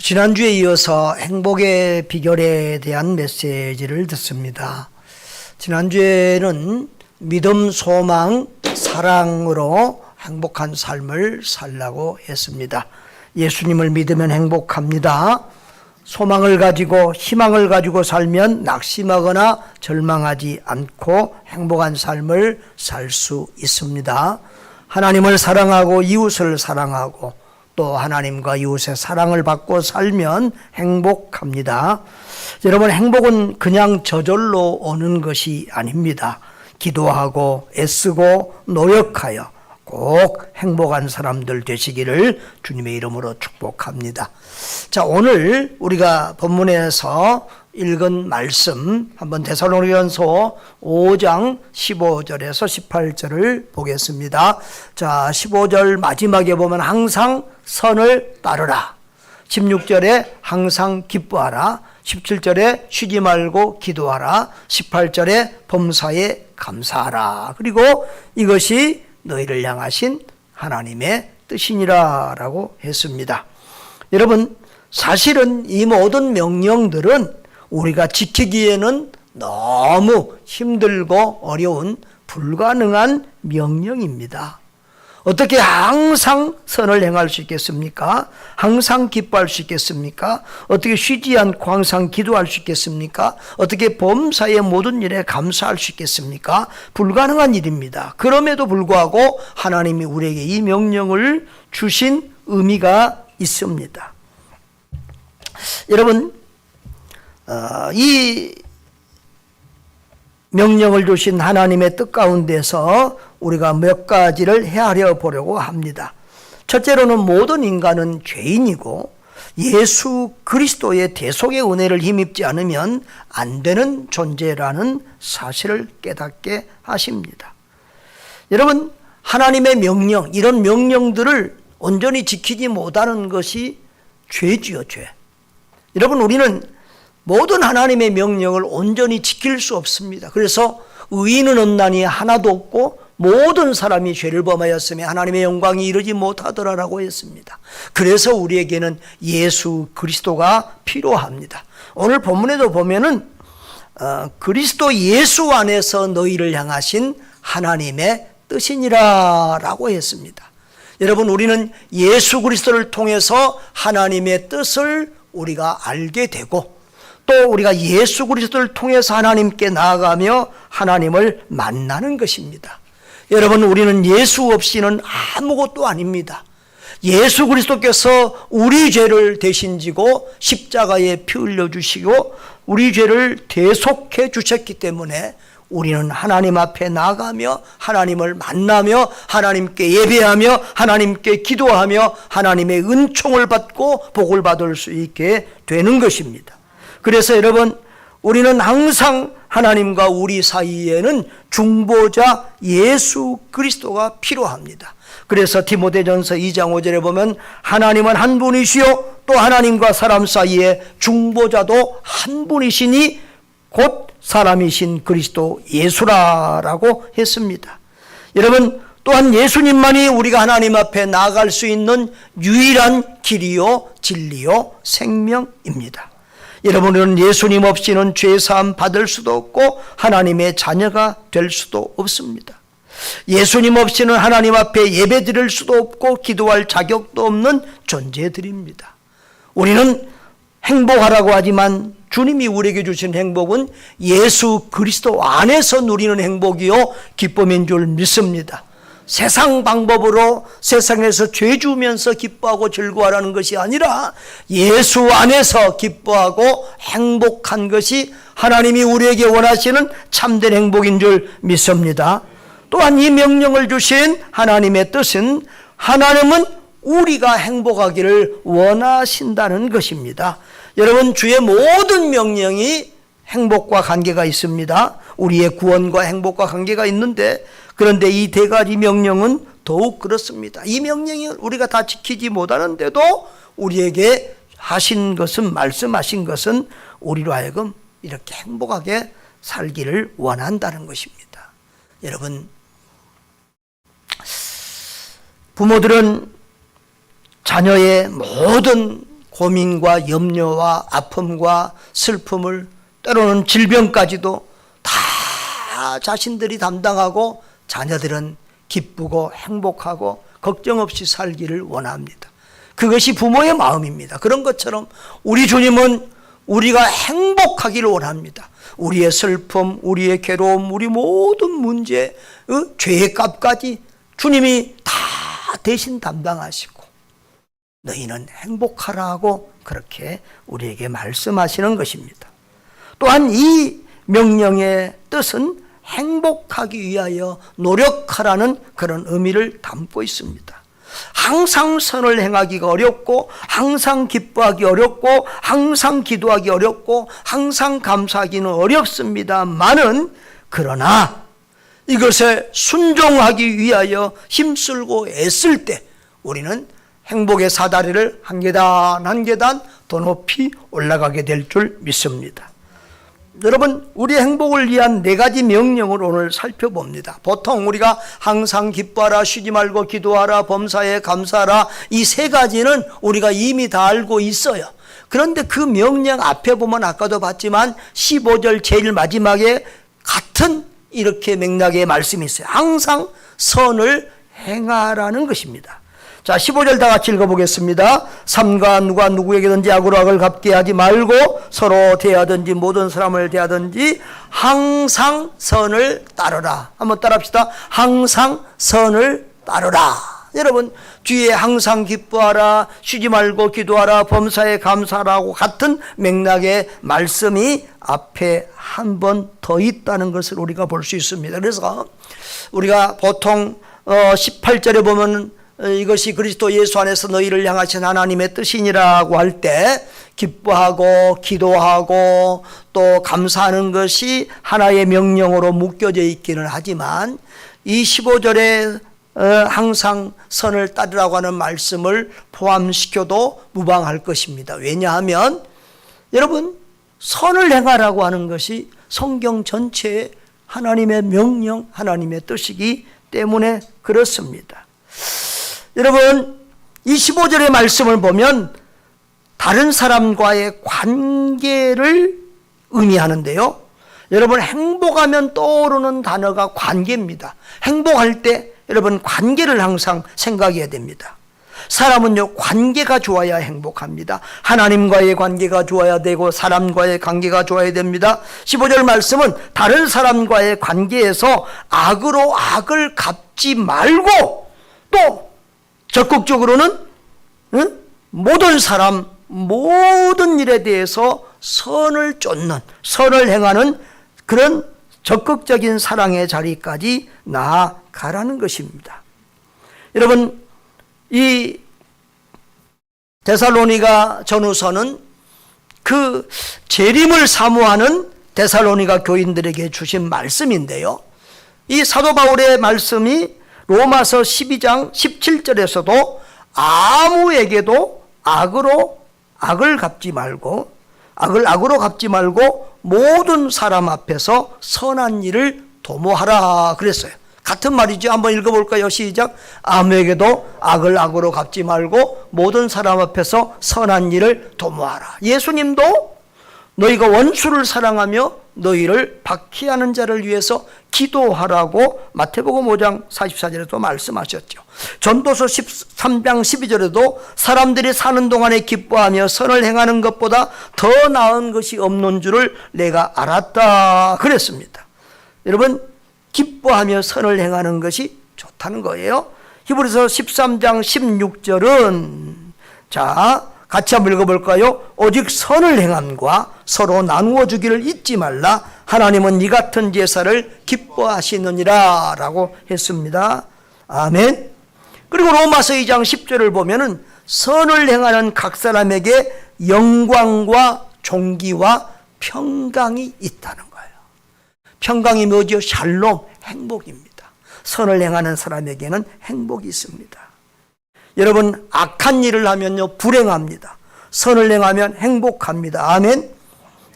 지난주에 이어서 행복의 비결에 대한 메시지를 듣습니다. 지난주에는 믿음, 소망, 사랑으로 행복한 삶을 살라고 했습니다. 예수님을 믿으면 행복합니다. 소망을 가지고 희망을 가지고 살면 낙심하거나 절망하지 않고 행복한 삶을 살 수 있습니다. 하나님을 사랑하고 이웃을 사랑하고 또 하나님과 이웃의 사랑을 받고 살면 행복합니다. 여러분, 행복은 그냥 저절로 오는 것이 아닙니다. 기도하고 애쓰고 노력하여 꼭 행복한 사람들 되시기를 주님의 이름으로 축복합니다. 자, 오늘 우리가 본문에서 읽은 말씀 한번 데살로니가서 5장 15절에서 18절을 보겠습니다. 자, 15절 마지막에 보면 항상 선을 따르라. 16절에 항상 기뻐하라. 17절에 쉬지 말고 기도하라. 18절에 범사에 감사하라. 그리고 이것이 너희를 향하신 하나님의 뜻이니라 라고 했습니다. 여러분, 사실은 이 모든 명령들은 우리가 지키기에는 너무 힘들고 어려운 불가능한 명령입니다. 어떻게 항상 선을 행할 수 있겠습니까? 항상 기뻐할 수 있겠습니까? 어떻게 쉬지 않고 항상 기도할 수 있겠습니까? 어떻게 범사의 모든 일에 감사할 수 있겠습니까? 불가능한 일입니다. 그럼에도 불구하고 하나님이 우리에게 이 명령을 주신 의미가 있습니다. 여러분, 이 명령을 주신 하나님의 뜻 가운데서 우리가 몇 가지를 헤아려 보려고 합니다. 첫째로는 모든 인간은 죄인이고 예수 그리스도의 대속의 은혜를 힘입지 않으면 안 되는 존재라는 사실을 깨닫게 하십니다. 여러분, 하나님의 명령, 이런 명령들을 온전히 지키지 못하는 것이 죄지요, 죄. 여러분, 우리는 모든 하나님의 명령을 온전히 지킬 수 없습니다. 그래서 의인은 없나니 하나도 없고 모든 사람이 죄를 범하였으며 하나님의 영광이 이르지 못하더라라고 했습니다. 그래서 우리에게는 예수 그리스도가 필요합니다. 오늘 본문에도 보면은 그리스도 예수 안에서 너희를 향하신 하나님의 뜻이니라 라고 했습니다. 여러분, 우리는 예수 그리스도를 통해서 하나님의 뜻을 우리가 알게 되고 또 우리가 예수 그리스도를 통해서 하나님께 나아가며 하나님을 만나는 것입니다. 여러분, 우리는 예수 없이는 아무것도 아닙니다. 예수 그리스도께서 우리 죄를 대신 지고 십자가에 피 흘려주시고 우리 죄를 대속해 주셨기 때문에 우리는 하나님 앞에 나가며 하나님을 만나며 하나님께 예배하며 하나님께 기도하며 하나님의 은총을 받고 복을 받을 수 있게 되는 것입니다. 그래서 여러분, 우리는 항상 하나님과 우리 사이에는 중보자 예수 그리스도가 필요합니다. 그래서 디모데전서 2장 5절에 보면 하나님은 한 분이시요 또 하나님과 사람 사이에 중보자도 한 분이시니 곧 사람이신 그리스도 예수라라고 했습니다. 여러분, 또한 예수님만이 우리가 하나님 앞에 나아갈 수 있는 유일한 길이요 진리요 생명입니다. 여러분은 예수님 없이는 죄사함 받을 수도 없고 하나님의 자녀가 될 수도 없습니다. 예수님 없이는 하나님 앞에 예배 드릴 수도 없고 기도할 자격도 없는 존재들입니다. 우리는 행복하라고 하지만 주님이 우리에게 주신 행복은 예수 그리스도 안에서 누리는 행복이요 기쁨인 줄 믿습니다. 세상 방법으로 세상에서 죄 주면서 기뻐하고 즐거워하라는 것이 아니라 예수 안에서 기뻐하고 행복한 것이 하나님이 우리에게 원하시는 참된 행복인 줄 믿습니다. 또한 이 명령을 주신 하나님의 뜻은 하나님은 우리가 행복하기를 원하신다는 것입니다. 여러분, 주의 모든 명령이 행복과 관계가 있습니다. 우리의 구원과 행복과 관계가 있는데 그런데 이 네 가지 명령은 더욱 그렇습니다. 이 명령이 우리가 다 지키지 못하는데도 우리에게 하신 것은, 말씀하신 것은 우리로 하여금 이렇게 행복하게 살기를 원한다는 것입니다. 여러분, 부모들은 자녀의 모든 고민과 염려와 아픔과 슬픔을, 때로는 질병까지도 다 자신들이 담당하고 자녀들은 기쁘고 행복하고 걱정 없이 살기를 원합니다. 그것이 부모의 마음입니다. 그런 것처럼 우리 주님은 우리가 행복하기를 원합니다. 우리의 슬픔, 우리의 괴로움, 우리 모든 문제, 죄의 값까지 주님이 다 대신 담당하시고 너희는 행복하라고 그렇게 우리에게 말씀하시는 것입니다. 또한 이 명령의 뜻은 행복하기 위하여 노력하라는 그런 의미를 담고 있습니다. 항상 선을 행하기가 어렵고, 항상 기뻐하기 어렵고, 항상 기도하기 어렵고, 항상 감사하기는 어렵습니다만은, 그러나 이것에 순종하기 위하여 힘쓰고 애쓸 때 우리는 행복의 사다리를 한 계단 한 계단 더 높이 올라가게 될 줄 믿습니다. 여러분, 우리의 행복을 위한 4가지 명령을 오늘 살펴봅니다. 보통 우리가 항상 기뻐하라, 쉬지 말고 기도하라, 범사에 감사하라, 이 3가지는 우리가 이미 다 알고 있어요. 그런데 그 명령 앞에 보면 아까도 봤지만 15절 제일 마지막에 같은 이렇게 맥락의 말씀이 있어요. 항상 선을 행하라는 것입니다. 자, 15절 다 같이 읽어보겠습니다. 삼가 누가 누구에게든지 악으로 악을 갚게 하지 말고 서로 대하든지 모든 사람을 대하든지 항상 선을 따르라. 한번 따라합시다. 항상 선을 따르라. 여러분, 뒤에 항상 기뻐하라, 쉬지 말고 기도하라, 범사에 감사하라고 같은 맥락의 말씀이 앞에 한 번 더 있다는 것을 우리가 볼 수 있습니다. 그래서 우리가 보통 18절에 보면 이것이 그리스도 예수 안에서 너희를 향하신 하나님의 뜻이니라고 할 때 기뻐하고 기도하고 또 감사하는 것이 하나의 명령으로 묶여져 있기는 하지만 이 15절에 항상 선을 따르라고 하는 말씀을 포함시켜도 무방할 것입니다. 왜냐하면 여러분, 선을 행하라고 하는 것이 성경 전체의 하나님의 명령, 하나님의 뜻이기 때문에 그렇습니다. 여러분, 이 15절의 말씀을 보면 다른 사람과의 관계를 의미하는데요. 여러분, 행복하면 떠오르는 단어가 관계입니다. 행복할 때 여러분 관계를 항상 생각해야 됩니다. 사람은요, 관계가 좋아야 행복합니다. 하나님과의 관계가 좋아야 되고 사람과의 관계가 좋아야 됩니다. 15절 말씀은 다른 사람과의 관계에서 악으로 악을 갚지 말고 또 적극적으로는 모든 사람, 모든 일에 대해서 선을 쫓는, 선을 행하는 그런 적극적인 사랑의 자리까지 나아가라는 것입니다. 여러분, 이 데살로니가 전후서는 그 재림을 사모하는 데살로니가 교인들에게 주신 말씀인데요. 이 사도 바울의 말씀이 로마서 12장 17절에서도 아무에게도 악을 갚지 말고 악으로 갚지 말고 모든 사람 앞에서 선한 일을 도모하라 그랬어요. 같은 말이죠. 한번 읽어볼까요? 시작. 아무에게도 악으로 갚지 말고 모든 사람 앞에서 선한 일을 도모하라. 예수님도 너희가 원수를 사랑하며 너희를 박해하는 자를 위해서 기도하라고 마태복음 5장 44절에도 말씀하셨죠. 전도서 13장 12절에도 사람들이 사는 동안에 기뻐하며 선을 행하는 것보다 더 나은 것이 없는 줄을 내가 알았다 그랬습니다. 여러분, 기뻐하며 선을 행하는 것이 좋다는 거예요. 히브리서 13장 16절은 자, 같이 한번 읽어볼까요? 오직 선을 행함과 서로 나누어 주기를 잊지 말라. 하나님은 이 같은 제사를 기뻐하시느니라 라고 했습니다. 아멘. 그리고 로마서 2장 10절을 보면은 선을 행하는 각 사람에게 영광과 존귀와 평강이 있다는 거예요. 평강이 뭐죠? 샬롬, 행복입니다. 선을 행하는 사람에게는 행복이 있습니다. 여러분, 악한 일을 하면요 불행합니다. 선을 행하면 행복합니다. 아멘.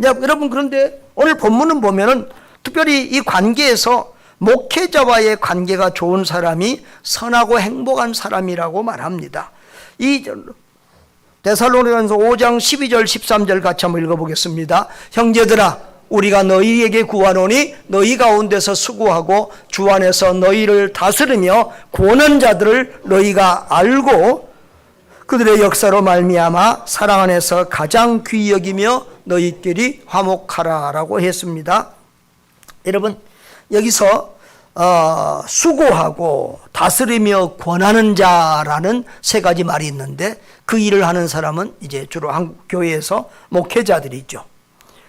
여러분, 그런데 오늘 본문은 보면은 특별히 이 관계에서 목회자와의 관계가 좋은 사람이 선하고 행복한 사람이라고 말합니다. 이 데살로니가서 5장 12절 13절 같이 한번 읽어보겠습니다. 형제들아 우리가 너희에게 구하노니 너희 가운데서 수고하고 주 안에서 너희를 다스리며 구원한 자들을 너희가 알고 그들의 역사로 말미암아 사랑 안에서 가장 귀히 여기며 너희끼리 화목하라라고 했습니다. 여러분 여기서 수고하고 다스리며 권하는 자라는 세 가지 말이 있는데 그 일을 하는 사람은 이제 주로 한국 교회에서 목회자들이죠.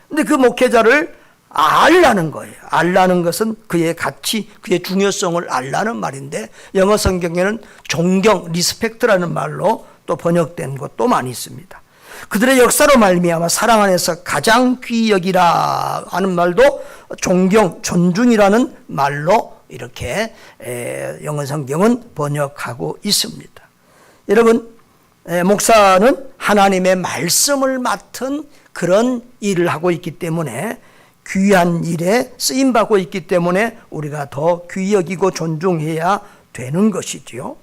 근데 그 목회자를 알라는 거예요. 알라는 것은 그의 가치, 그의 중요성을 알라는 말인데 영어 성경에는 존경, 리스펙트라는 말로 또 번역된 것도 많이 있습니다. 그들의 역사로 말미암아 사랑 안에서 가장 귀히 여기라 하는 말도 존경, 존중이라는 말로 이렇게 영어 성경은 번역하고 있습니다. 여러분 목사는 하나님의 말씀을 맡은 그런 일을 하고 있기 때문에 귀한 일에 쓰임받고 있기 때문에 우리가 더 귀히 여기고 존중해야 되는 것이지요.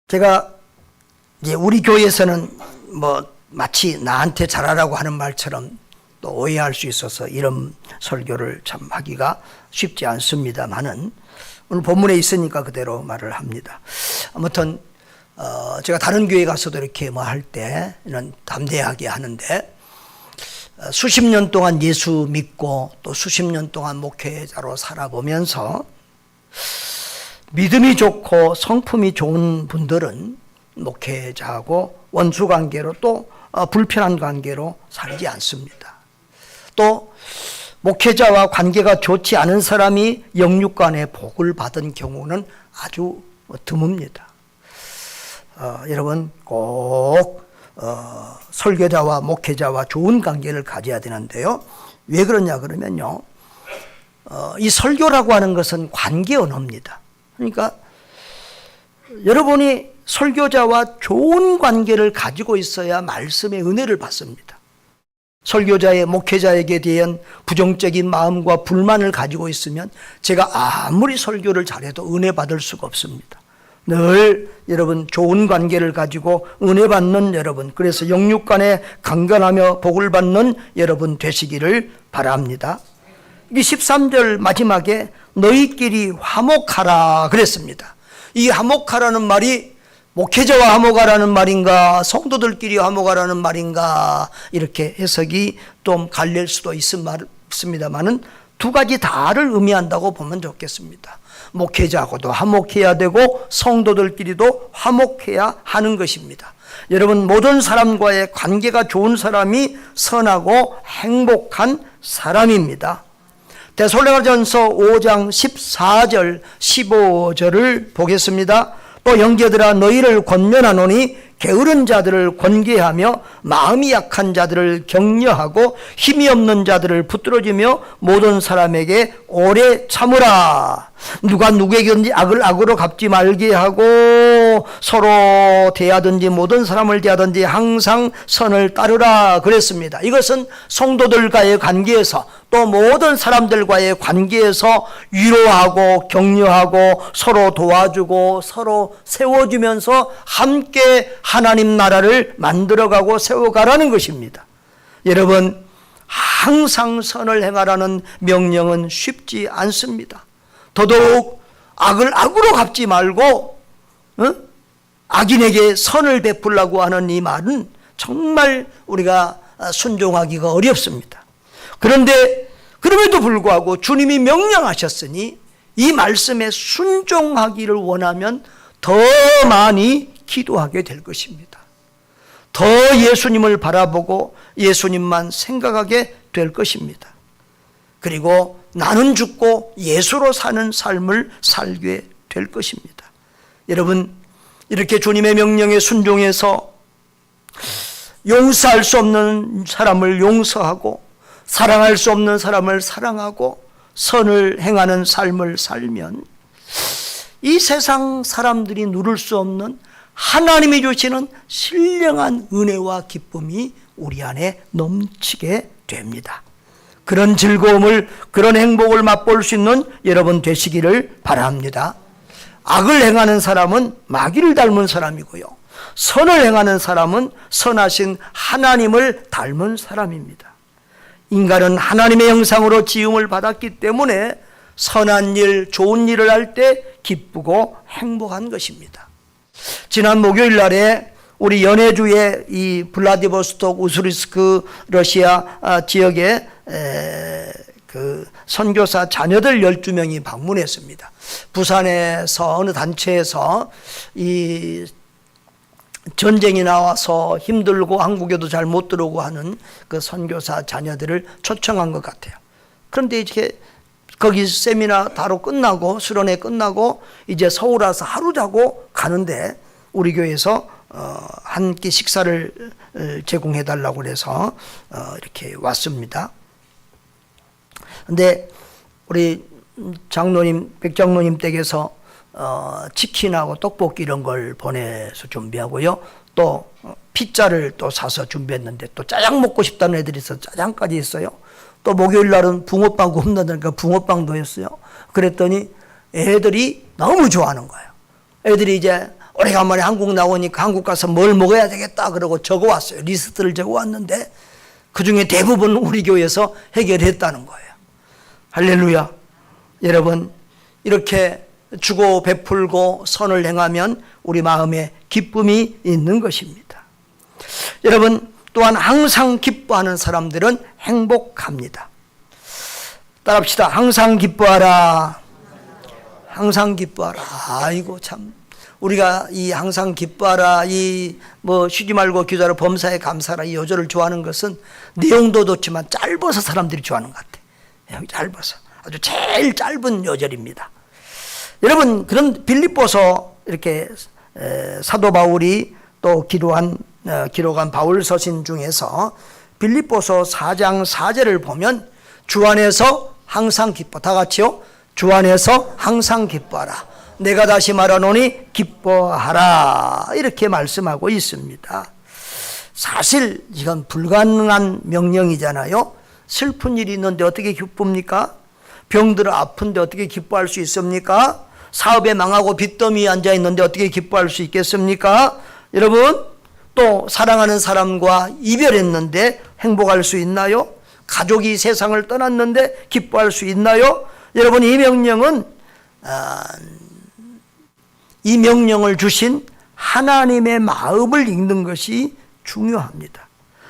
제가 이제 우리 교회에서는 뭐 마치 나한테 잘하라고 하는 말처럼 또 오해할 수 있어서 이런 설교를 참 하기가 쉽지 않습니다만은 오늘 본문에 있으니까 그대로 말을 합니다. 아무튼 제가 다른 교회 가서도 이렇게 뭐 할 때는 담대하게 하는데 수십 년 동안 예수 믿고 또 수십 년 동안 목회자로 살아보면서 믿음이 좋고 성품이 좋은 분들은 목회자하고 원수 관계로 또 불편한 관계로 살지 않습니다. 또 목회자와 관계가 좋지 않은 사람이 영육간의 복을 받은 경우는 아주 드뭅니다. 여러분 꼭 설교자와 목회자와 좋은 관계를 가져야 되는데요. 왜 그러냐 그러면요. 이 설교라고 하는 것은 관계 언어입니다. 그러니까 여러분이 설교자와 좋은 관계를 가지고 있어야 말씀의 은혜를 받습니다. 설교자의 목회자에게 대한 부정적인 마음과 불만을 가지고 있으면 제가 아무리 설교를 잘해도 은혜 받을 수가 없습니다. 늘 여러분 좋은 관계를 가지고 은혜 받는 여러분, 그래서 영육간에 강건하며 복을 받는 여러분 되시기를 바랍니다. 이 13절 마지막에 너희끼리 화목하라 그랬습니다. 이 화목하라는 말이 목회자와 화목하라는 말인가 성도들끼리 화목하라는 말인가 이렇게 해석이 좀 갈릴 수도 있습니다만은 두 가지 다를 의미한다고 보면 좋겠습니다. 목회자하고도 화목해야 되고 성도들끼리도 화목해야 하는 것입니다. 여러분 모든 사람과의 관계가 좋은 사람이 선하고 행복한 사람입니다. 데살로니가전서 5장 14절 15절을 보겠습니다. 또 형제들아 너희를 권면하노니 게으른 자들을 권계하며 마음이 약한 자들을 격려하고 힘이 없는 자들을 붙들어주며 모든 사람에게 오래 참으라. 누가 누구에게든지 악을 악으로 갚지 말게 하고 서로 대하든지 모든 사람을 대하든지 항상 선을 따르라 그랬습니다. 이것은 성도들과의 관계에서 또 모든 사람들과의 관계에서 위로하고 격려하고 서로 도와주고 서로 세워주면서 함께 하나님 나라를 만들어가고 세워가라는 것입니다. 여러분 항상 선을 행하라는 명령은 쉽지 않습니다. 더더욱 악을 악으로 갚지 말고 악인에게 선을 베풀라고 하는 이 말은 정말 우리가 순종하기가 어렵습니다. 그런데 그럼에도 불구하고 주님이 명령하셨으니 이 말씀에 순종하기를 원하면 더 많이 기도하게 될 것입니다. 더 예수님을 바라보고 예수님만 생각하게 될 것입니다. 그리고 나는 죽고 예수로 사는 삶을 살게 될 것입니다. 여러분 이렇게 주님의 명령에 순종해서 용서할 수 없는 사람을 용서하고 사랑할 수 없는 사람을 사랑하고 선을 행하는 삶을 살면 이 세상 사람들이 누릴 수 없는 하나님이 주시는 신령한 은혜와 기쁨이 우리 안에 넘치게 됩니다. 그런 즐거움을, 그런 행복을 맛볼 수 있는 여러분 되시기를 바랍니다. 악을 행하는 사람은 마귀를 닮은 사람이고요. 선을 행하는 사람은 선하신 하나님을 닮은 사람입니다. 인간은 하나님의 형상으로 지음을 받았기 때문에 선한 일, 좋은 일을 할 때 기쁘고 행복한 것입니다. 지난 목요일 날에 우리 연해주의 이 블라디보스톡 우스리스크 러시아 지역에 그 선교사 자녀들 12명이 방문했습니다. 부산에서 어느 단체에서 이 전쟁이 나와서 힘들고 한국에도 잘 못 들어오고 하는 그 선교사 자녀들을 초청한 것 같아요. 그런데 이렇게 거기 세미나 다로 끝나고 수련회 끝나고 이제 서울 와서 하루 자고 가는데 우리 교회에서 한 끼 식사를 제공해 달라고 그래서 이렇게 왔습니다. 근데 우리 장로님, 백장로님 댁에서 치킨하고 떡볶이 이런 걸 보내서 준비하고요. 또 피자를 또 사서 준비했는데 또 짜장 먹고 싶다는 애들이 있어서 짜장까지 했어요. 또 목요일 날은 붕어빵 굽는다니까 붕어빵도 했어요. 그랬더니 애들이 너무 좋아하는 거예요. 애들이 이제 오래간만에 한국 나오니까 한국 가서 뭘 먹어야 되겠다 그러고 적어왔어요. 리스트를 적어왔는데 그중에 대부분 우리 교회에서 해결했다는 거예요. 할렐루야. 여러분, 이렇게 주고 베풀고 선을 행하면 우리 마음에 기쁨이 있는 것입니다. 여러분, 또한 항상 기뻐하는 사람들은 행복합니다. 따라합시다. 항상 기뻐하라. 항상 기뻐하라. 아이고 참, 우리가 이 항상 기뻐하라, 이 쉬지 말고 기도하라, 범사에 감사하라, 이 요절을 좋아하는 것은 내용도 좋지만 짧아서 사람들이 좋아하는 것 같아요. 짧아서 아주 제일 짧은 요절입니다. 여러분, 그런 빌립보서 이렇게 사도 바울이 또 기록한 바울 서신 중에서 빌립보서 4장 4절을 보면 주 안에서 항상 기뻐, 다 같이요. 주 안에서 항상 기뻐하라. 내가 다시 말하노니 기뻐하라. 이렇게 말씀하고 있습니다. 사실 이건 불가능한 명령이잖아요. 슬픈 일이 있는데 어떻게 기쁩니까? 병들어 아픈데 어떻게 기뻐할 수 있습니까? 사업에 망하고 빚더미에 앉아 있는데 어떻게 기뻐할 수 있겠습니까? 여러분, 또 사랑하는 사람과 이별했는데 행복할 수 있나요? 가족이 세상을 떠났는데 기뻐할 수 있나요? 여러분, 이 명령을 주신 하나님의 마음을 읽는 것이 중요합니다.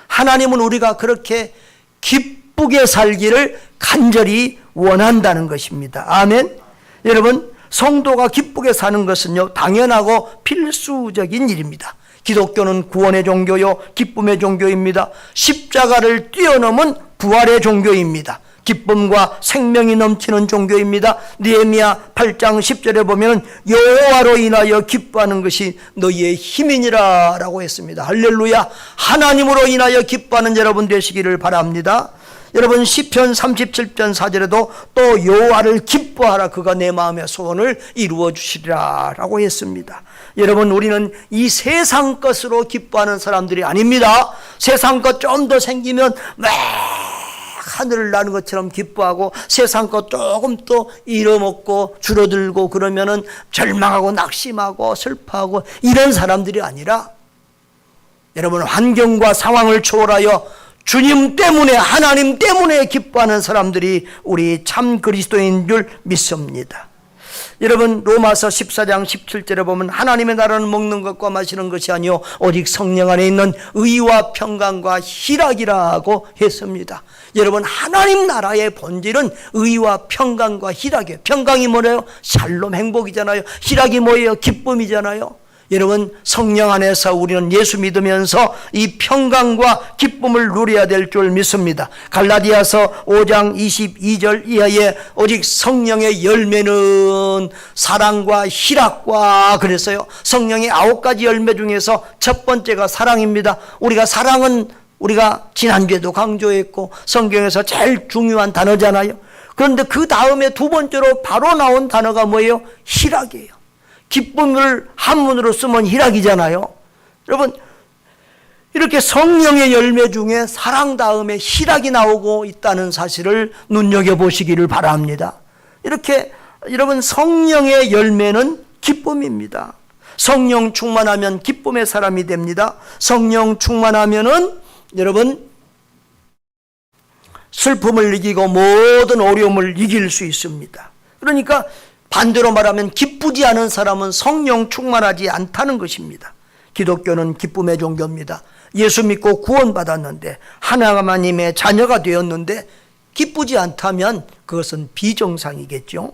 하나님은 우리가 그렇게 기쁘게 살기를 간절히 원한다는 것입니다. 아멘. 여러분, 성도가 기쁘게 사는 것은요, 당연하고 필수적인 일입니다. 기독교는 구원의 종교요, 기쁨의 종교입니다. 십자가를 뛰어넘은 부활의 종교입니다. 기쁨과 생명이 넘치는 종교입니다. 느헤미야 8장 10절에 보면 여호와로 인하여 기뻐하는 것이 너희의 힘이니라 라고 했습니다. 할렐루야. 하나님으로 인하여 기뻐하는 여러분 되시기를 바랍니다. 여러분, 시편 37편 4절에도 또 여호와를 기뻐하라, 그가 내 마음의 소원을 이루어 주시리라 라고 했습니다. 여러분, 우리는 이 세상 것으로 기뻐하는 사람들이 아닙니다. 세상 것 좀 더 생기면 막 하늘을 나는 것처럼 기뻐하고, 세상 것 조금 또 잃어먹고 줄어들고 그러면은 절망하고 낙심하고 슬퍼하고 이런 사람들이 아니라, 여러분, 환경과 상황을 초월하여 주님 때문에, 하나님 때문에 기뻐하는 사람들이 우리 참 그리스도인 줄 믿습니다. 여러분, 로마서 14장 17절에 보면 하나님의 나라는 먹는 것과 마시는 것이 아니요 오직 성령 안에 있는 의와 평강과 희락이라고 했습니다. 여러분, 하나님 나라의 본질은 의와 평강과 희락이에요. 평강이 뭐래요? 샬롬, 행복이잖아요. 희락이 뭐예요? 기쁨이잖아요. 여러분, 성령 안에서 우리는 예수 믿으면서 이 평강과 기쁨을 누려야 될 줄 믿습니다. 갈라디아서 5장 22절 이하에 오직 성령의 열매는 사랑과 희락과 그랬어요. 성령의 9가지 열매 중에서 첫 번째가 사랑입니다. 우리가 사랑은 우리가 지난주에도 강조했고 성경에서 제일 중요한 단어잖아요. 그런데 그 다음에 두 번째로 바로 나온 단어가 뭐예요? 희락이에요. 기쁨을 한문으로 쓰면 희락이잖아요. 여러분, 이렇게 성령의 열매 중에 사랑 다음에 희락이 나오고 있다는 사실을 눈여겨보시기를 바랍니다. 이렇게 여러분, 성령의 열매는 기쁨입니다. 성령 충만하면 기쁨의 사람이 됩니다. 성령 충만하면은 여러분 슬픔을 이기고 모든 어려움을 이길 수 있습니다. 그러니까 반대로 말하면 기쁘지 않은 사람은 성령 충만하지 않다는 것입니다. 기독교는 기쁨의 종교입니다. 예수 믿고 구원받았는데 하나님의 자녀가 되었는데 기쁘지 않다면 그것은 비정상이겠죠.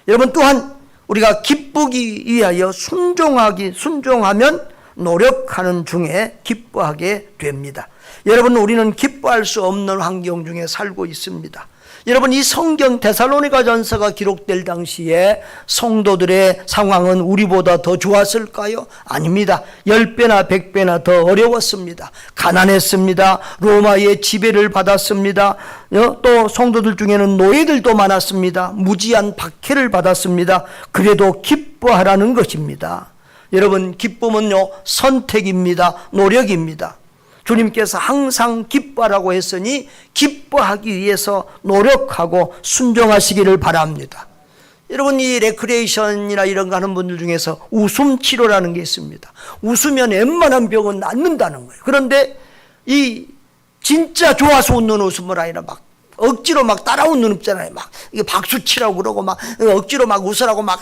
여러분 또한 우리가 기쁘기 위하여 순종하면 노력하는 중에 기뻐하게 됩니다. 여러분 우리는 기뻐할 수 없는 환경 중에 살고 있습니다. 여러분 이 성경 데살로니가전서가 기록될 당시에 성도들의 상황은 우리보다 더 좋았을까요? 아닙니다. 10배나 100배나 더 어려웠습니다. 가난했습니다. 로마의 지배를 받았습니다. 또 성도들 중에는 노예들도 많았습니다. 무지한 박해를 받았습니다. 그래도 기뻐하라는 것입니다. 여러분 기쁨은요 선택입니다. 노력입니다. 주님께서 항상 기뻐하라고 했으니 기뻐하기 위해서 노력하고 순종하시기를 바랍니다. 여러분 이 레크레이션이나 이런 거 하는 분들 중에서 웃음 치료라는 게 있습니다. 웃으면 웬만한 병은 낫는다는 거예요. 그런데 이 진짜 좋아서 웃는 웃음을 아니라 막 억지로 막 따라 웃는 없잖아요. 막 이게 박수 치라고 그러고 막 억지로 막 웃으라고 막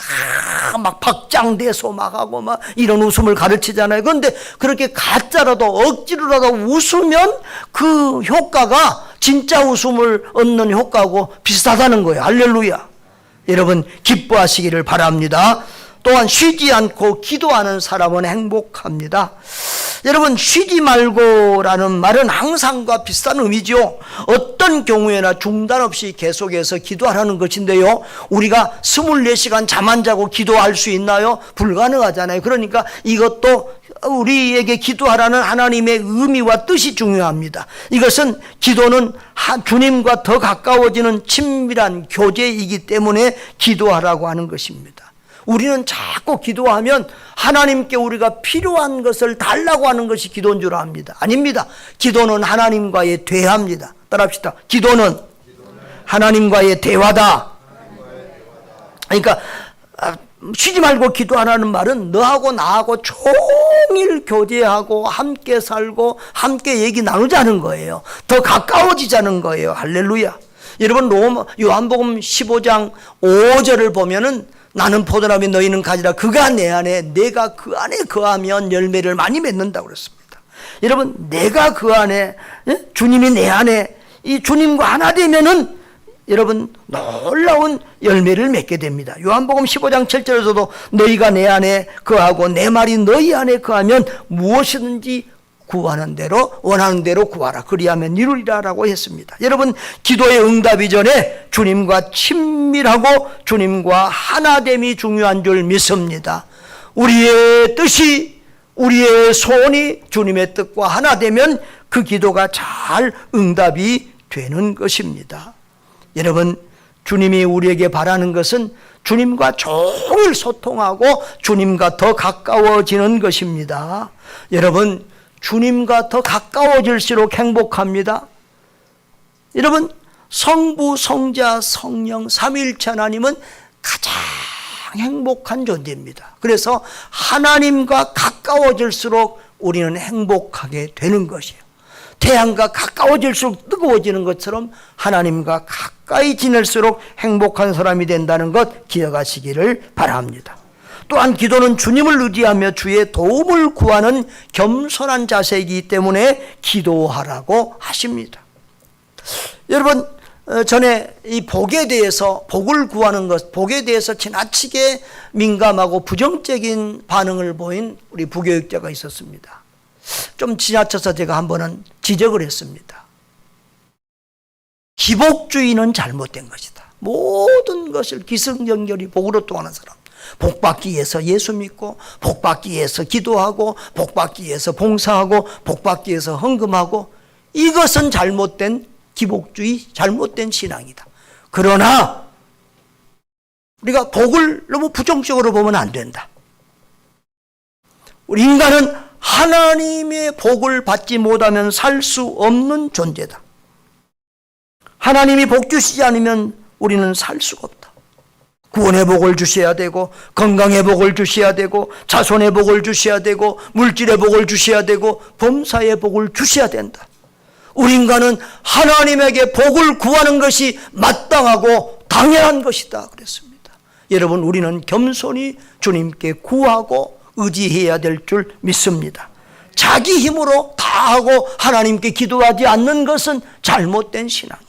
박장대소 막 하고 막 이런 웃음을 가르치잖아요. 그런데 그렇게 가짜라도 억지로라도 웃으면 그 효과가 진짜 웃음을 얻는 효과하고 비슷하다는 거예요. 할렐루야. 여러분 기뻐하시기를 바랍니다. 또한 쉬지 않고 기도하는 사람은 행복합니다. 여러분 쉬지 말고라는 말은 항상과 비슷한 의미죠. 어떤 경우에나 중단 없이 계속해서 기도하라는 것인데요. 우리가 24시간 잠 안 자고 기도할 수 있나요? 불가능하잖아요. 그러니까 이것도 우리에게 기도하라는 하나님의 의미와 뜻이 중요합니다. 이것은 기도는 주님과 더 가까워지는 친밀한 교제이기 때문에 기도하라고 하는 것입니다. 우리는 자꾸 기도하면 하나님께 우리가 필요한 것을 달라고 하는 것이 기도인 줄 압니다. 아닙니다. 기도는 하나님과의 대화입니다. 따라합시다. 기도는 하나님과의 대화다. 그러니까 쉬지 말고 기도하라는 말은 너하고 나하고 종일 교제하고 함께 살고 함께 얘기 나누자는 거예요. 더 가까워지자는 거예요. 할렐루야. 여러분 요한복음 15장 5절을 보면은 나는 포도나무 너희는 가지라 그가 내 안에 내가 그 안에 거하면 열매를 많이 맺는다고 그랬습니다. 여러분 내가 그 안에 주님이 내 안에 이 주님과 하나 되면은 여러분 놀라운 열매를 맺게 됩니다. 요한복음 15장 7절에서도 너희가 내 안에 거하고 내 말이 너희 안에 거하면 무엇이든지 구하는 대로 원하는 대로 구하라 그리하면 이루리라라고 했습니다. 여러분 기도의 응답 이전에 주님과 친밀하고 주님과 하나됨이 중요한 줄 믿습니다. 우리의 뜻이 우리의 소원이 주님의 뜻과 하나 되면 그 기도가 잘 응답이 되는 것입니다. 여러분 주님이 우리에게 바라는 것은 주님과 종일 소통하고 주님과 더 가까워지는 것입니다. 여러분 주님과 더 가까워질수록 행복합니다. 여러분 성부, 성자, 성령 삼위일체 하나님은 가장 행복한 존재입니다. 그래서 하나님과 가까워질수록 우리는 행복하게 되는 것이에요. 태양과 가까워질수록 뜨거워지는 것처럼 하나님과 가까이 지낼수록 행복한 사람이 된다는 것 기억하시기를 바랍니다. 또한 기도는 주님을 의지하며 주의 도움을 구하는 겸손한 자세이기 때문에 기도하라고 하십니다. 여러분 전에 이 복에 대해서 복을 구하는 것, 복에 대해서 지나치게 민감하고 부정적인 반응을 보인 우리 부교육자가 있었습니다. 좀 지나쳐서 제가 한 번은 지적을 했습니다. 기복주의는 잘못된 것이다. 모든 것을 기승전결이 복으로 통하는 사람, 복받기 위해서 예수 믿고 복받기 위해서 기도하고 복받기 위해서 봉사하고 복받기 위해서 헌금하고, 이것은 잘못된 기복주의, 잘못된 신앙이다. 그러나 우리가 복을 너무 부정적으로 보면 안 된다. 우리 인간은 하나님의 복을 받지 못하면 살 수 없는 존재다. 하나님이 복 주시지 않으면 우리는 살 수가 없다. 구원의 복을 주셔야 되고, 건강의 복을 주셔야 되고, 자손의 복을 주셔야 되고, 물질의 복을 주셔야 되고, 범사의 복을 주셔야 된다. 우리 인간은 하나님에게 복을 구하는 것이 마땅하고 당연한 것이다 그랬습니다. 여러분, 우리는 겸손히 주님께 구하고 의지해야 될 줄 믿습니다. 자기 힘으로 다 하고 하나님께 기도하지 않는 것은 잘못된 신앙이에요.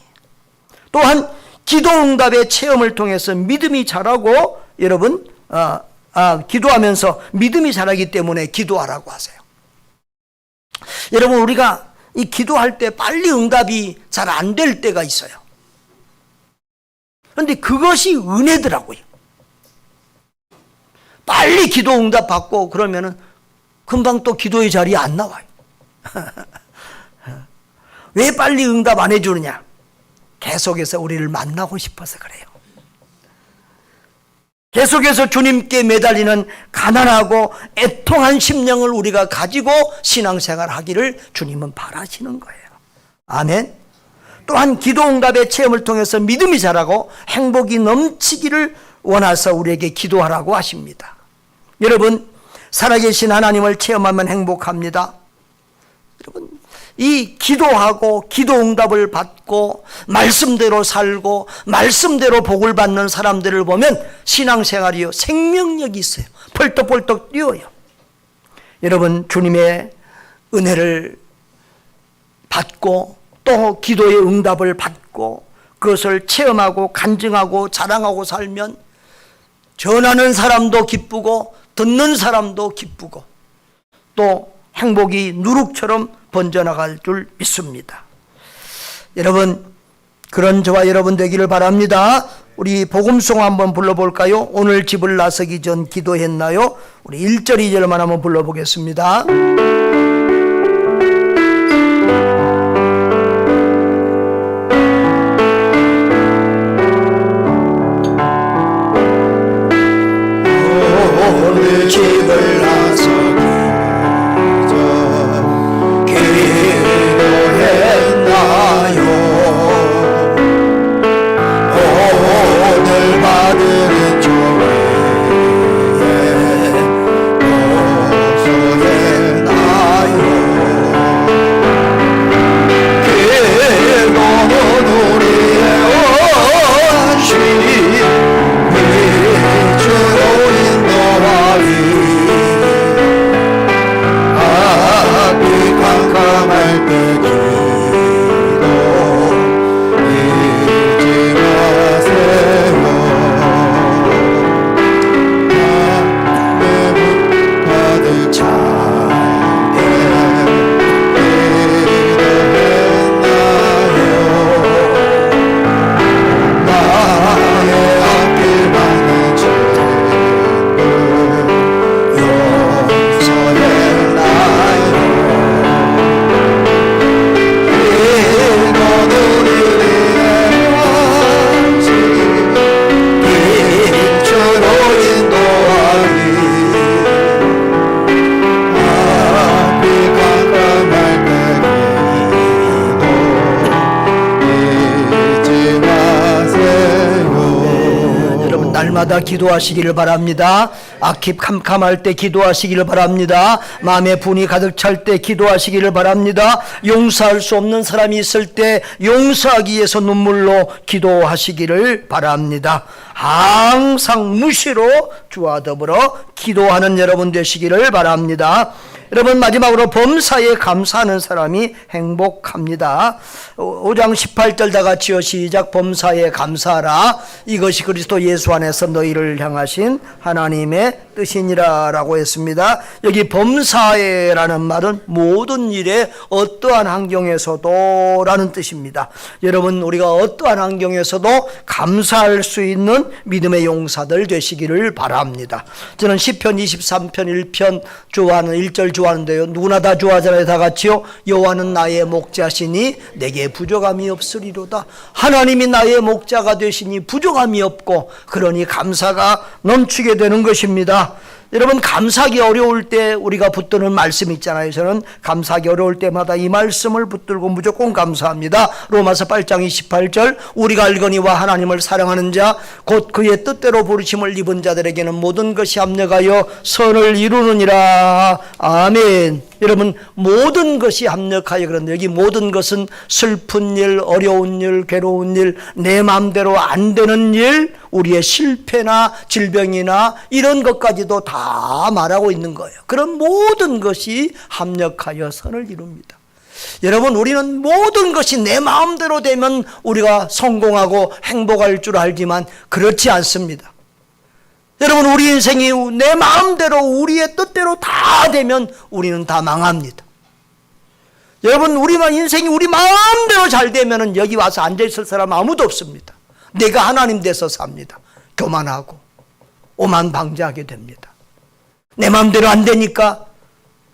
또한 기도 응답의 체험을 통해서 믿음이 자라고, 여러분 기도하면서 믿음이 자라기 때문에 기도하라고 하세요. 여러분, 우리가 이 기도할 때 빨리 응답이 잘 안 될 때가 있어요. 그런데 그것이 은혜더라고요. 빨리 기도 응답 받고 그러면은 금방 또 기도의 자리에 안 나와요. 왜 빨리 응답 안 해주느냐? 계속해서 우리를 만나고 싶어서 그래요. 계속해서 주님께 매달리는 가난하고 애통한 심령을 우리가 가지고 신앙생활 하기를 주님은 바라시는 거예요. 아멘. 또한 기도 응답의 체험을 통해서 믿음이 자라고 행복이 넘치기를 원해서 우리에게 기도하라고 하십니다. 여러분, 살아계신 하나님을 체험하면 행복합니다. 여러분, 이 기도하고 기도 응답을 받고 말씀대로 살고 말씀대로 복을 받는 사람들을 보면 신앙생활이요, 생명력이 있어요. 펄떡펄떡 뛰어요. 여러분, 주님의 은혜를 받고 또 기도의 응답을 받고 그것을 체험하고 간증하고 자랑하고 살면 전하는 사람도 기쁘고 듣는 사람도 기쁘고 또 행복이 누룩처럼 번져나갈 줄 믿습니다. 여러분, 그런 저와 여러분 되기를 바랍니다. 우리 복음송 한번 불러볼까요? 오늘 집을 나서기 전 기도했나요? 우리 1절 2절만 한번 불러보겠습니다. 오늘 집을 나서기 날마다 기도하시기를 바랍니다. 악기 캄캄할 때 기도하시기를 바랍니다. 마음에 분이 가득 찰 때 기도하시기를 바랍니다. 용서할 수 없는 사람이 있을 때 용서하기 위해서 눈물로 기도하시기를 바랍니다. 항상 무시로 주와 더불어 기도하는 여러분 되시기를 바랍니다. 여러분, 마지막으로 범사에 감사하는 사람이 행복합니다. 5장 18절 다 같이요, 시작. 범사에 감사하라. 이것이 그리스도 예수 안에서 너희를 향하신 하나님의 뜻이니라 라고 했습니다. 여기 범사에라는 말은 모든 일에 어떠한 환경에서도 라는 뜻입니다. 여러분, 우리가 어떠한 환경에서도 감사할 수 있는 믿음의 용사들 되시기를 바랍니다. 저는 시편 23편 1편 좋아하는 1절 좋아하는데요. 누구나 다 좋아하잖아요. 다 같이요. 여호와는 나의 목자시니 내게 부족함이 없으리로다. 하나님이 나의 목자가 되시니 부족함이 없고 그러니 감사가 넘치게 되는 것입니다. 여러분, 감사하기 어려울 때 우리가 붙드는 말씀이 있잖아요. 저는 감사하기 어려울 때마다 이 말씀을 붙들고 무조건 감사합니다. 로마서 8장 28절, 우리가 알거니와 하나님을 사랑하는 자 곧 그의 뜻대로 부르심을 입은 자들에게는 모든 것이 합력하여 선을 이루느니라. 아멘. 여러분, 모든 것이 합력하여, 그런데 여기 모든 것은 슬픈 일, 어려운 일, 괴로운 일, 내 마음대로 안 되는 일, 우리의 실패나 질병이나 이런 것까지도 다 말하고 있는 거예요. 그런 모든 것이 합력하여 선을 이룹니다. 여러분, 우리는 모든 것이 내 마음대로 되면 우리가 성공하고 행복할 줄 알지만 그렇지 않습니다. 여러분, 우리 인생이 내 마음대로 우리의 뜻대로 다 되면 우리는 다 망합니다. 여러분, 인생이 우리 마음대로 잘 되면 여기 와서 앉아있을 사람 아무도 없습니다. 내가 하나님 돼서 삽니다. 교만하고 오만방자하게 됩니다. 내 마음대로 안 되니까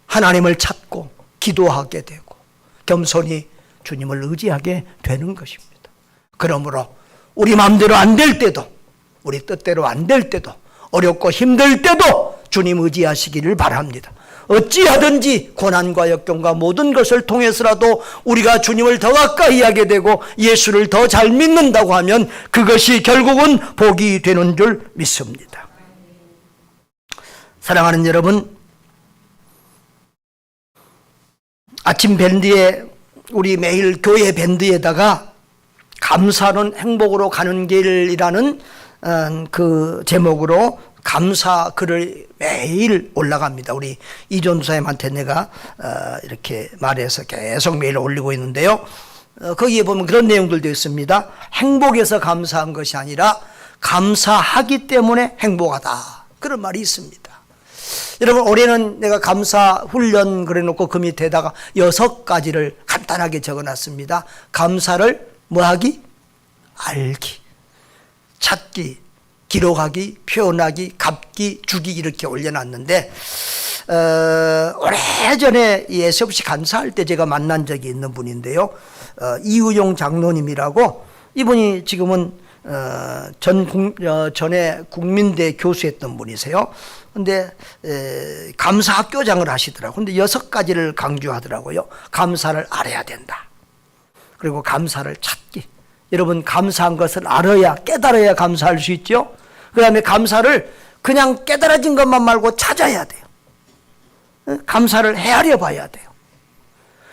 하나님을 찾고 기도하게 되고 겸손히 주님을 의지하게 되는 것입니다. 그러므로 우리 마음대로 안 될 때도, 우리 뜻대로 안 될 때도, 어렵고 힘들 때도 주님 의지하시기를 바랍니다. 어찌하든지 고난과 역경과 모든 것을 통해서라도 우리가 주님을 더 가까이 하게 되고 예수를 더 잘 믿는다고 하면 그것이 결국은 복이 되는 줄 믿습니다. 사랑하는 여러분, 아침 밴드에, 우리 매일 교회 밴드에다가 감사는 행복으로 가는 길이라는 그 제목으로 감사 글을 매일 올라갑니다. 우리 이전도사님한테 내가 이렇게 말해서 계속 매일 올리고 있는데요. 거기에 보면 그런 내용들도 있습니다. 행복해서 감사한 것이 아니라 감사하기 때문에 행복하다, 그런 말이 있습니다. 여러분, 올해는 내가 감사 훈련 그래놓고 그 밑에다가 6가지를 간단하게 적어놨습니다. 감사를 뭐하기? 알기, 찾기, 기록하기, 표현하기, 갚기, 주기, 이렇게 올려놨는데 오래전에 예수 없이 감사할 때 제가 만난 적이 있는 분인데요. 이우용 장로님이라고, 이분이 지금은 전에 국민대 교수했던 분이세요. 근데 감사학교장을 하시더라고요. 근데 6가지를 강조하더라고요. 감사를 알아야 된다. 그리고 감사를 찾기. 여러분, 감사한 것을 알아야, 깨달아야 감사할 수 있죠. 그 다음에 감사를 그냥 깨달아진 것만 말고 찾아야 돼요. 감사를 헤아려 봐야 돼요.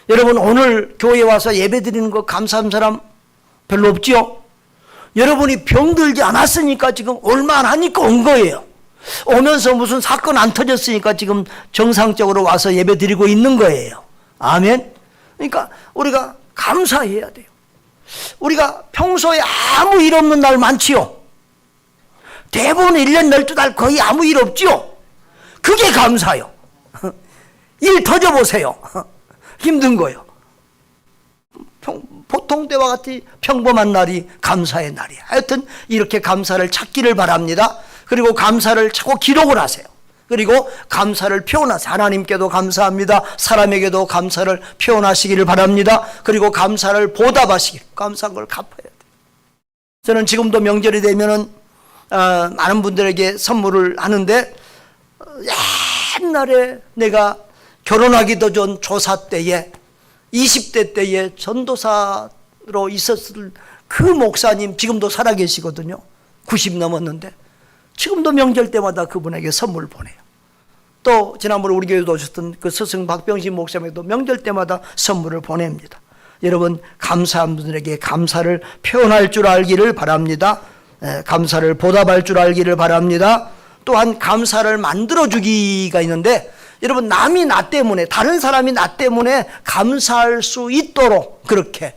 여러분, 오늘 교회에 와서 예배 드리는 거 감사한 사람 별로 없죠? 여러분이 병들지 않았으니까 지금 올만하니까 온 거예요. 오면서 무슨 사건 안 터졌으니까 지금 정상적으로 와서 예배 드리고 있는 거예요. 아멘. 그러니까 우리가 감사해야 돼요. 우리가 평소에 아무 일 없는 날 많지요. 대부분 1년 12달 거의 아무 일 없지요. 그게 감사요. 일 터져보세요. 힘든 거요. 보통 때와 같이 평범한 날이 감사의 날이에요. 하여튼 이렇게 감사를 찾기를 바랍니다. 그리고 감사를 찾고 기록을 하세요. 그리고 감사를 표현하세요. 하나님께도 감사합니다. 사람에게도 감사를 표현하시기를 바랍니다. 그리고 감사를 보답하시기를, 감사한 걸 갚아야 돼요. 저는 지금도 명절이 되면은 많은 분들에게 선물을 하는데, 옛날에 내가 결혼하기도 전 조사 때에 20대 때에 전도사로 있었을 그 목사님, 지금도 살아계시거든요. 90 넘었는데 지금도 명절 때마다 그분에게 선물 보내요. 또 지난번에 우리 교회도 오셨던 그 스승 박병신 목사님에도 명절 때마다 선물을 보냅니다. 여러분, 감사한 분들에게 감사를 표현할 줄 알기를 바랍니다. 감사를 보답할 줄 알기를 바랍니다. 또한 감사를 만들어주기가 있는데, 여러분, 남이 나 때문에, 다른 사람이 나 때문에 감사할 수 있도록 그렇게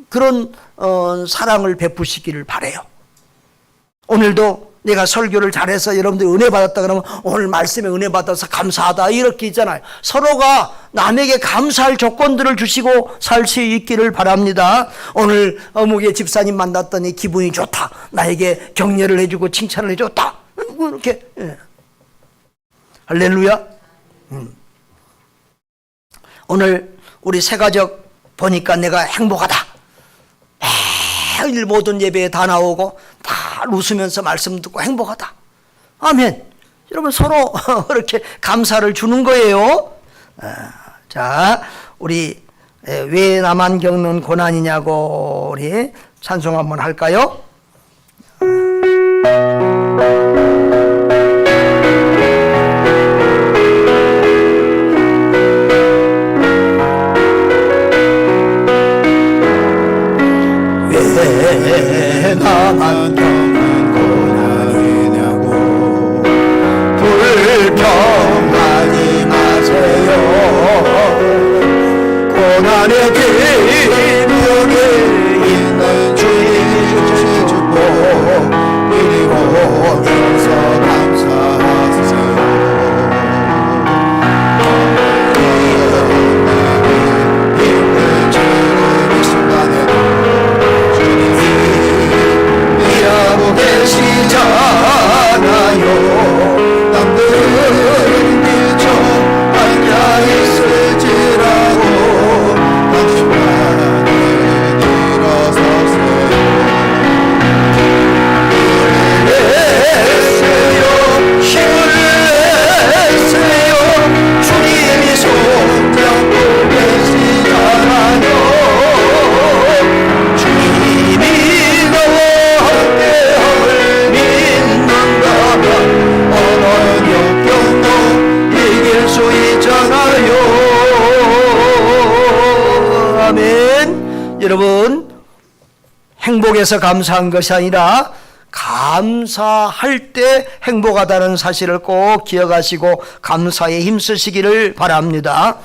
그런 사랑을 베푸시기를 바라요. 오늘도 내가 설교를 잘해서 여러분들이 은혜 받았다 그러면 오늘 말씀에 은혜 받아서 감사하다, 이렇게 있잖아요. 서로가 남에게 감사할 조건들을 주시고 살 수 있기를 바랍니다. 오늘 어묵의 집사님 만났더니 기분이 좋다, 나에게 격려를 해주고 칭찬을 해줬다, 이렇게. 할렐루야. 오늘 우리 새가족 보니까 내가 행복하다. 매일 모든 예배에 다 나오고 다 웃으면서 말씀 듣고 행복하다. 아멘. 여러분 서로 이렇게 감사를 주는 거예요. 자, 우리 왜 나만 겪는 고난이냐고 우리 찬송 한번 할까요? 왜 나만 겪는 고난이냐고 불평하지 마세요. 고난의 기쁨에 있는 주님이 주신 축복 이리 오면서 감사하세요. 힘든 지금 이 순간에도 주님이 일하고 계시잖아요. 남들은 미쳐 앉아있을지라도 당신만은 일어서세요. 힘을 내세요. 주님이 손잡고 계시잖아요. 주님이 너와 함께함을 믿는다면 어느 역경도 이길 수 있잖아요. 아멘. 여러분, 행복해서 감사한 것이 아니라 감사할 때 행복하다는 사실을 꼭 기억하시고 감사에 힘쓰시기를 바랍니다.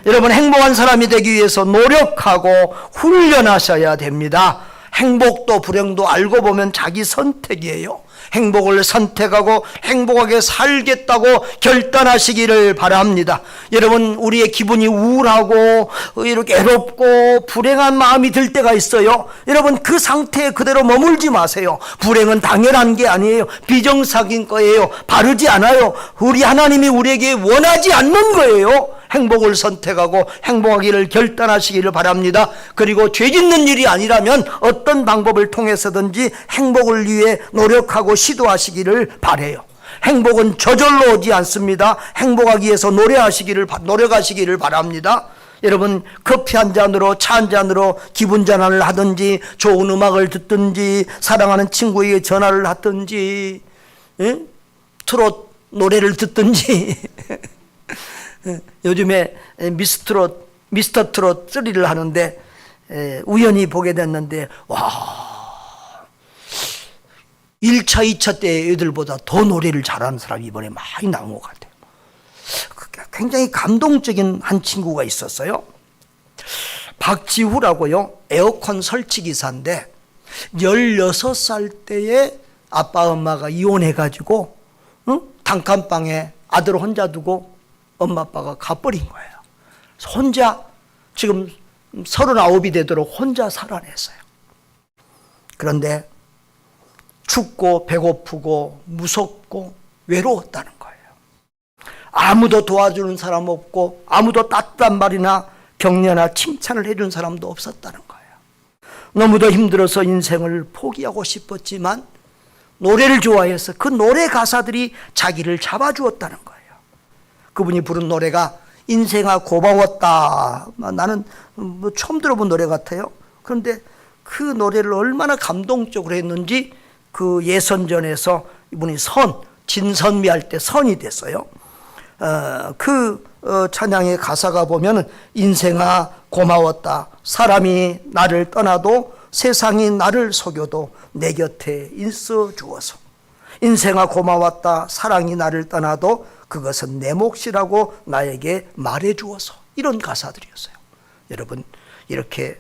여러분, 행복한 사람이 되기 위해서 노력하고 훈련하셔야 됩니다. 행복도 불행도 알고 보면 자기 선택이에요. 행복을 선택하고 행복하게 살겠다고 결단하시기를 바랍니다. 여러분, 우리의 기분이 우울하고 이렇게 외롭고 불행한 마음이 들 때가 있어요. 여러분, 그 상태에 그대로 머물지 마세요. 불행은 당연한 게 아니에요. 비정상인 거예요. 바르지 않아요. 우리 하나님이 우리에게 원하지 않는 거예요. 행복을 선택하고 행복하기를 결단하시기를 바랍니다. 그리고 죄 짓는 일이 아니라면 어떤 방법을 통해서든지 행복을 위해 노력하고 시도하시기를 바라요. 행복은 저절로 오지 않습니다. 행복하기 위해서 노력하시기를 바랍니다. 여러분, 커피 한 잔으로, 차 한 잔으로 기분 전환을 하든지 좋은 음악을 듣든지 사랑하는 친구에게 전화를 하든지 트롯 노래를 듣든지 요즘에 미스터 트롯 3를 하는데 우연히 보게 됐는데, 와, 1차, 2차 때 애들보다 더 노래를 잘하는 사람이 이번에 많이 나온 것 같아요. 굉장히 감동적인 한 친구가 있었어요. 박지후라고요. 에어컨 설치기사인데 16살 때에 아빠 엄마가 이혼해가지고 단칸방에 아들 혼자 두고 엄마 아빠가 가버린 거예요. 혼자 지금 39이 되도록 혼자 살아냈어요. 그런데 춥고 배고프고 무섭고 외로웠다는 거예요. 아무도 도와주는 사람 없고 아무도 따뜻한 말이나 격려나 칭찬을 해준 사람도 없었다는 거예요. 너무도 힘들어서 인생을 포기하고 싶었지만 노래를 좋아해서 그 노래 가사들이 자기를 잡아주었다는 거예요. 그분이 부른 노래가 인생아 고마웠다. 나는 처음 들어본 노래 같아요. 그런데 그 노래를 얼마나 감동적으로 했는지 그 예선전에서 이분이 진선미 할 때 선이 됐어요. 찬양의 가사가 보면 인생아 고마웠다. 사람이 나를 떠나도 세상이 나를 속여도 내 곁에 있어 주어서. 인생아 고마웠다. 사랑이 나를 떠나도 그것은 내 몫이라고 나에게 말해 주어서. 이런 가사들이었어요. 여러분, 이렇게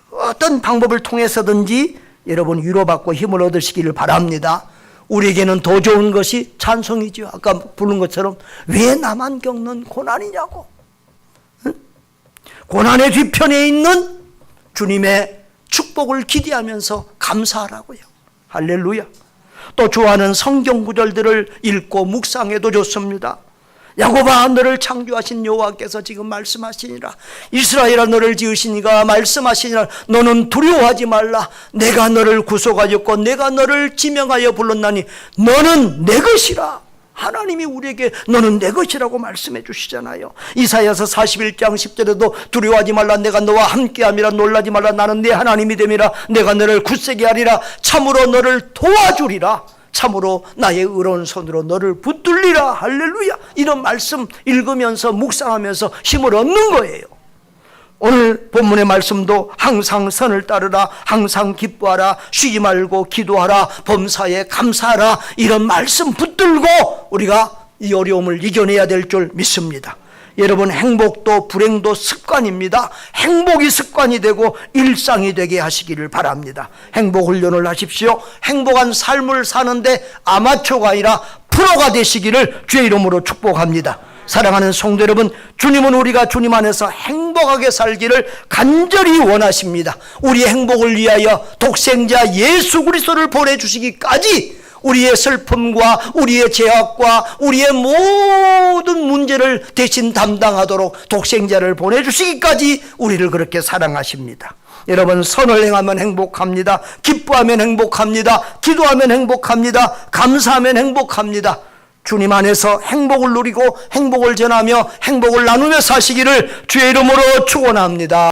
어떤 방법을 통해서든지 여러분 위로받고 힘을 얻으시기를 바랍니다. 우리에게는 더 좋은 것이 찬송이죠. 아까 부른 것처럼 왜 나만 겪는 고난이냐고. 응? 고난의 뒤편에 있는 주님의 축복을 기대하면서 감사하라고요. 할렐루야. 또 좋아하는 성경 구절들을 읽고 묵상해도 좋습니다. 야곱아, 너를 창조하신 여호와께서 지금 말씀하시니라. 이스라엘아, 너를 지으시니가 말씀하시니라. 너는 두려워하지 말라. 내가 너를 구속하였고 내가 너를 지명하여 불렀나니 너는 내 것이라. 하나님이 우리에게 너는 내 것이라고 말씀해 주시잖아요. 이사야서 41장 10절에도 두려워하지 말라. 내가 너와 함께함이라. 놀라지 말라. 나는 네 하나님이 됨이라. 내가 너를 굳세게 하리라. 참으로 너를 도와주리라. 참으로 나의 의로운 손으로 너를 붙들리라. 할렐루야. 이런 말씀 읽으면서 묵상하면서 힘을 얻는 거예요. 오늘 본문의 말씀도 항상 선을 따르라, 항상 기뻐하라, 쉬지 말고 기도하라, 범사에 감사하라, 이런 말씀 붙들고 우리가 이 어려움을 이겨내야 될 줄 믿습니다. 여러분, 행복도 불행도 습관입니다. 행복이 습관이 되고 일상이 되게 하시기를 바랍니다. 행복 훈련을 하십시오. 행복한 삶을 사는데 아마추어가 아니라 프로가 되시기를 주의 이름으로 축복합니다. 사랑하는 성도 여러분, 주님은 우리가 주님 안에서 행복하게 살기를 간절히 원하십니다. 우리의 행복을 위하여 독생자 예수 그리스도를 보내주시기까지 우리의 슬픔과 우리의 죄악과 우리의 모든 문제를 대신 담당하도록 독생자를 보내주시기까지 우리를 그렇게 사랑하십니다. 여러분, 선을 행하면 행복합니다. 기뻐하면 행복합니다. 기도하면 행복합니다. 감사하면 행복합니다. 주님 안에서 행복을 누리고 행복을 전하며 행복을 나누며 사시기를 주의 이름으로 축원합니다.